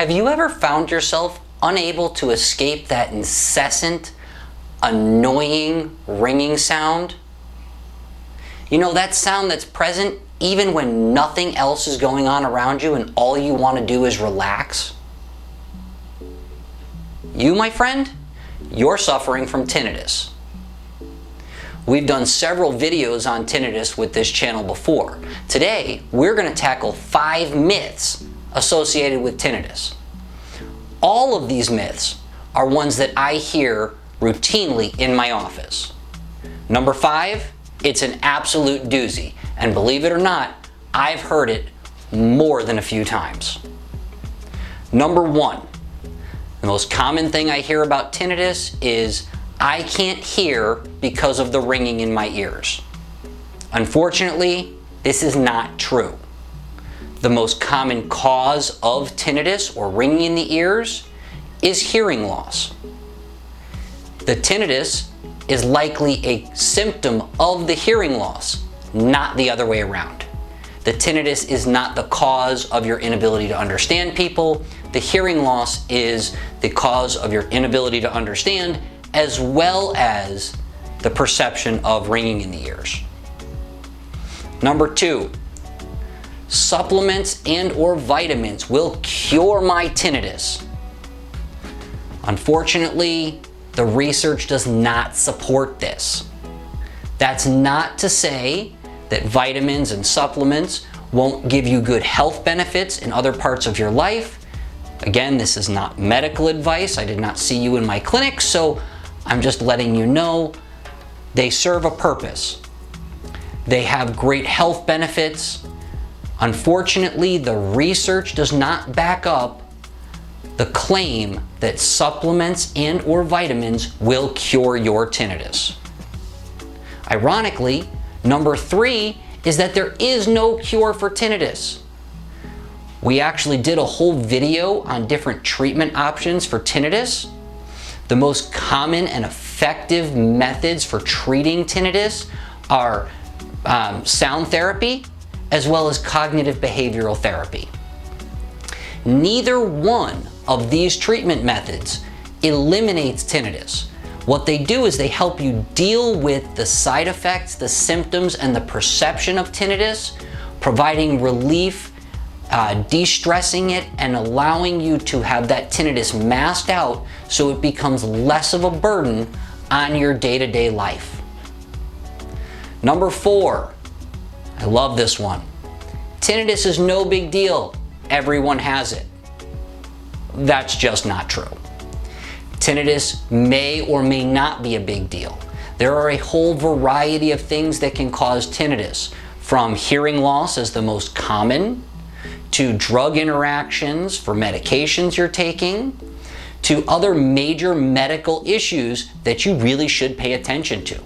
Have you ever found yourself unable to escape that incessant, annoying ringing sound? You know, that sound that's present even when nothing else is going on around you and all you want to do is relax? You, my friend, you're suffering from tinnitus. We've done several videos on tinnitus with this channel before. Today, we're going to tackle 5 myths associated with tinnitus. All of these myths are ones that I hear routinely in my office. Number 5, it's an absolute doozy. And believe it or not, I've heard it more than a few times. Number 1, the most common thing I hear about tinnitus is I can't hear because of the ringing in my ears. Unfortunately, this is not true. The most common cause of tinnitus or ringing in the ears is hearing loss. The tinnitus is likely a symptom of the hearing loss, not the other way around. The tinnitus is not the cause of your inability to understand people. The hearing loss is the cause of your inability to understand, as well as the perception of ringing in the ears. Number 2, supplements and or vitamins will cure my tinnitus. Unfortunately, the research does not support this. That's not to say that vitamins and supplements won't give you good health benefits in other parts of your life. Again, this is not medical advice. I did not see you in my clinic, so I'm just letting you know they serve a purpose. They have great health benefits. Unfortunately, the research does not back up the claim that supplements and or vitamins will cure your tinnitus. Ironically, number 3 is that there is no cure for tinnitus. We actually did a whole video on different treatment options for tinnitus. The most common and effective methods for treating tinnitus are sound therapy as well as cognitive behavioral therapy. Neither one of these treatment methods eliminates tinnitus. What they do is they help you deal with the side effects, the symptoms, and the perception of tinnitus, providing relief, de-stressing it, and allowing you to have that tinnitus masked out so it becomes less of a burden on your day-to-day life. Number 4, I love this one. Tinnitus is no big deal. Everyone has it. That's just not true. Tinnitus may or may not be a big deal. There are a whole variety of things that can cause tinnitus, from hearing loss as the most common, to drug interactions for medications you're taking, to other major medical issues that you really should pay attention to.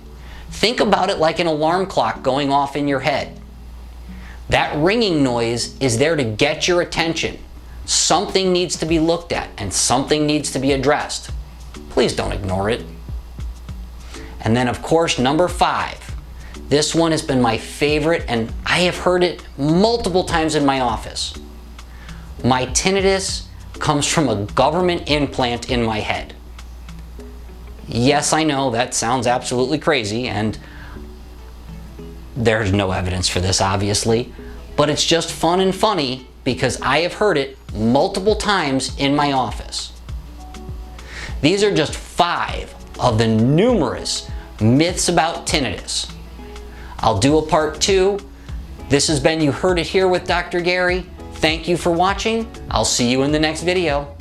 Think about it like an alarm clock going off in your head. That ringing noise is there to get your attention. Something needs to be looked at and something needs to be addressed. Please don't ignore it. And then of course, number 5. This one has been my favorite and I have heard it multiple times in my office. My tinnitus comes from a government implant in my head. Yes, I know that sounds absolutely crazy and there's no evidence for this obviously, but it's just fun and funny because I have heard it multiple times in my office. These are just 5 of the numerous myths about tinnitus. I'll do a part 2. This has been You Heard It Here with Dr. Gary. Thank you for watching. I'll see you in the next video.